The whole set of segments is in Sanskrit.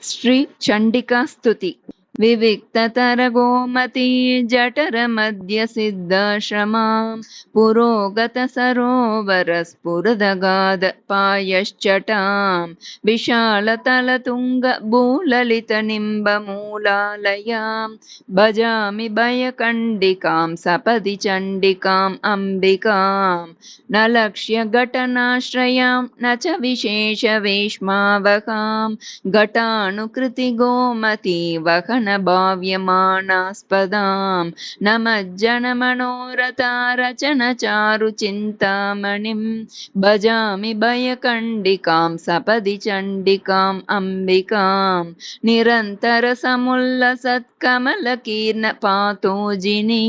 श्री चंडिका स्तुति। विविक्ततरगोमती जठरमध्य सिद्धाश्रमां पुरोगत सरोवर स्फुरदगाध पायश्चटां विशालतलतुंग भूललितनिम्बमूलालयां भजामि भयकण्डिकां सपदि चण्डिकाम् अम्बिकां न लक्ष्य घटनाश्रयां न च विशेषवेश्मावहां घटानुकृति गोमती वहन भाव्यमानास्पदां न मज्जनमनोरथा रचन चारु चिन्तामणिं भजामि भयकण्डिकां सपदि चण्डिकाम् अम्बिकां निरन्तर समुल्लसत्कमलकीर्ण पातोजिनी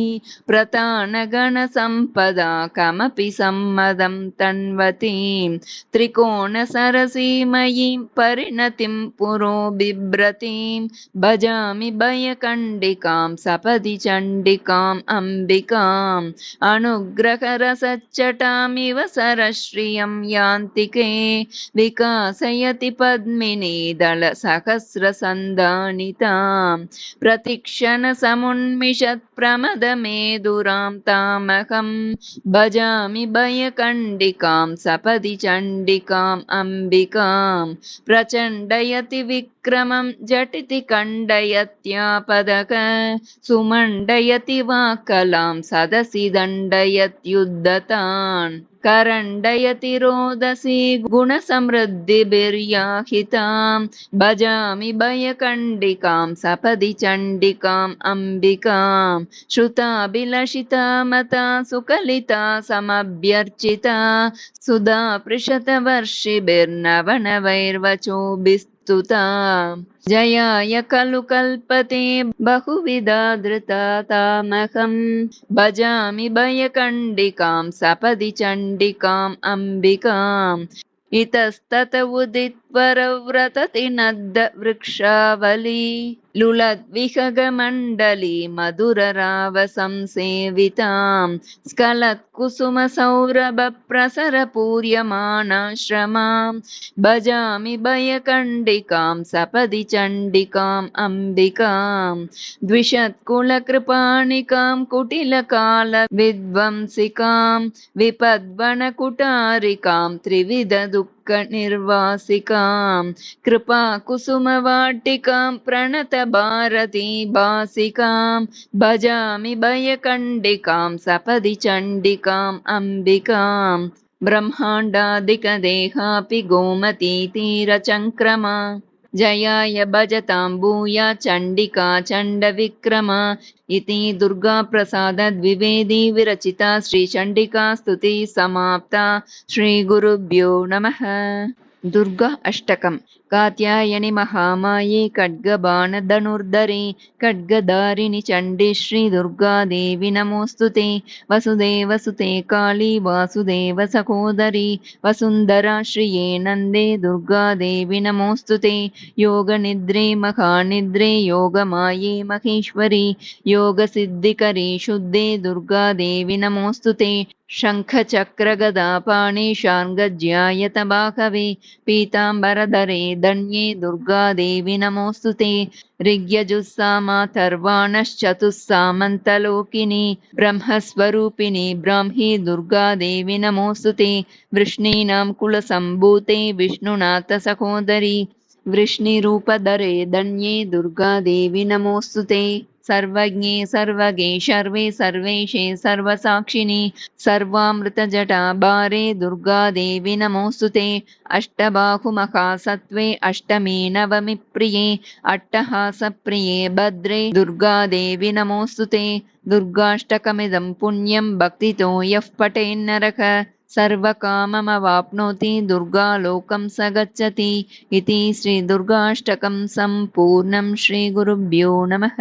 प्रतानगणसम्पदा कमपि सम्मदं तन्वतीं त्रिकोणसरसीमयीं परिणतिं पुरो बिभ्रतीं भजामि भयकण्डिकां सपदि चण्डिकाम् अम्बिकाम् अनुग्रहरसच्चटामिव सरश्रियं यान्तिके विकासयति पद्मिनी दलसहस्रसन्धानितां प्रतिक्षणसमुन्मिषत्प्रमदमेदुरां तामहं भजामि भयकण्डिकां सपदि चण्डिकाम् अम्बिकां प्रचण्डयति विक्रमं झटिति खण्डयत्यापदक सुमण्डयति वाक्कलां सदसि दण्डयत्युद्धतान् करण्डयति रोदसी गुणसमृद्धिभिर्याहितां भजामि भयकण्डिकां सपदि चण्डिकाम् अम्बिकां श्रुताभिलषिता मता सुकलिता समभ्यर्चिता सुधा पृषतवर्षिभिर्नवनवैर्वचोभिस्तुता जयाय खलु कल्पते बहुविधा धृता तामहं भजामि भयकण्डिकां सपदि चण्डिकाम् अम्बिकाम् इतस्तत उदित्वरव्रतति नद्द वृक्षावली लुलद्विहगमण्डली मधुररावसंसेवितां स्खलत्कुसुमसौरभप्रसरपूर्यमानाश्रमां भजामि भयकण्डिकां सपदि चण्डिकाम् अम्बिकां द्विषत्कुलकृपाणिकां कुटिलकालविध्वंसिकां विपद्वनकुटारिकां त्रिविधदुःखनिर्वासिकां कृपाकुसुमवाटिकां प्रणतभारती भासिकां भजामि भयकण्डिकां सपदि चण्डिकाम् अम्बिकां ब्रह्माण्डादिकदेहापि गोमती तीरचङ्क्रमा जयाय भजतां भूया चण्डिका चण्डविक्रमा इति दुर्गा प्रसादद्विवेदी विरचिता श्रीचण्डिका स्तुति समाप्ता। श्रीगुरुभ्यो नमः। दुर्गा अष्टकम्। कात्यायनि महामाये खड्गबाणधनुर्धरे खड्गधारिणि चण्डी श्री दुर्गा देवी नमोऽस्तुते। वसुदेवसुते काली वासुदेव सहोदरी वसुन्धरा श्रिये नन्दे दुर्गा देवी नमोऽस्तुते। योगनिद्रे महानिद्रे योगमाये महेश्वरी योगसिद्धिकरी शुद्धे दुर्गा देवी नमोऽस्तुते। शङ्खचक्रगदापाणि शार्ङ्गज्यायत बाहवे पीताम्बरधरे धन्ये दुर्गा देवी नमोऽस्तुते। ऋग्यजुस्सामाथर्वाणश्चतुस्सामन्तलोकिनी ब्रह्मस्वरूपिणी ब्राह्मी दुर्गा देवी नमोऽस्तुते। वृष्णीनां कुलसम्भूते विष्णुनाथ सहोदरी वृष्णिरूपधरे धन्ये दुर्गा देवी नमोऽस्तुते। सर्वज्ञे सर्वगे सर्वे सर्वेशे सर्वसाक्षिणी सर्वामृतजटाभारे दुर्गा देवी नमोऽस्तुते। अष्टबाहुमहासत्त्वे अष्टमी नवमी प्रिये अट्टहासप्रिये भद्रे दुर्गा देवी नमोऽस्तुते। दुर्गाष्टकमिदं पुण्यं भक्तितो यः पठेन्नरः सर्वकाममवाप्नोति दुर्गालोकं स गच्छति इति श्रीदुर्गाष्टकं सम्पूर्णं। श्रीगुरुभ्यो नमः।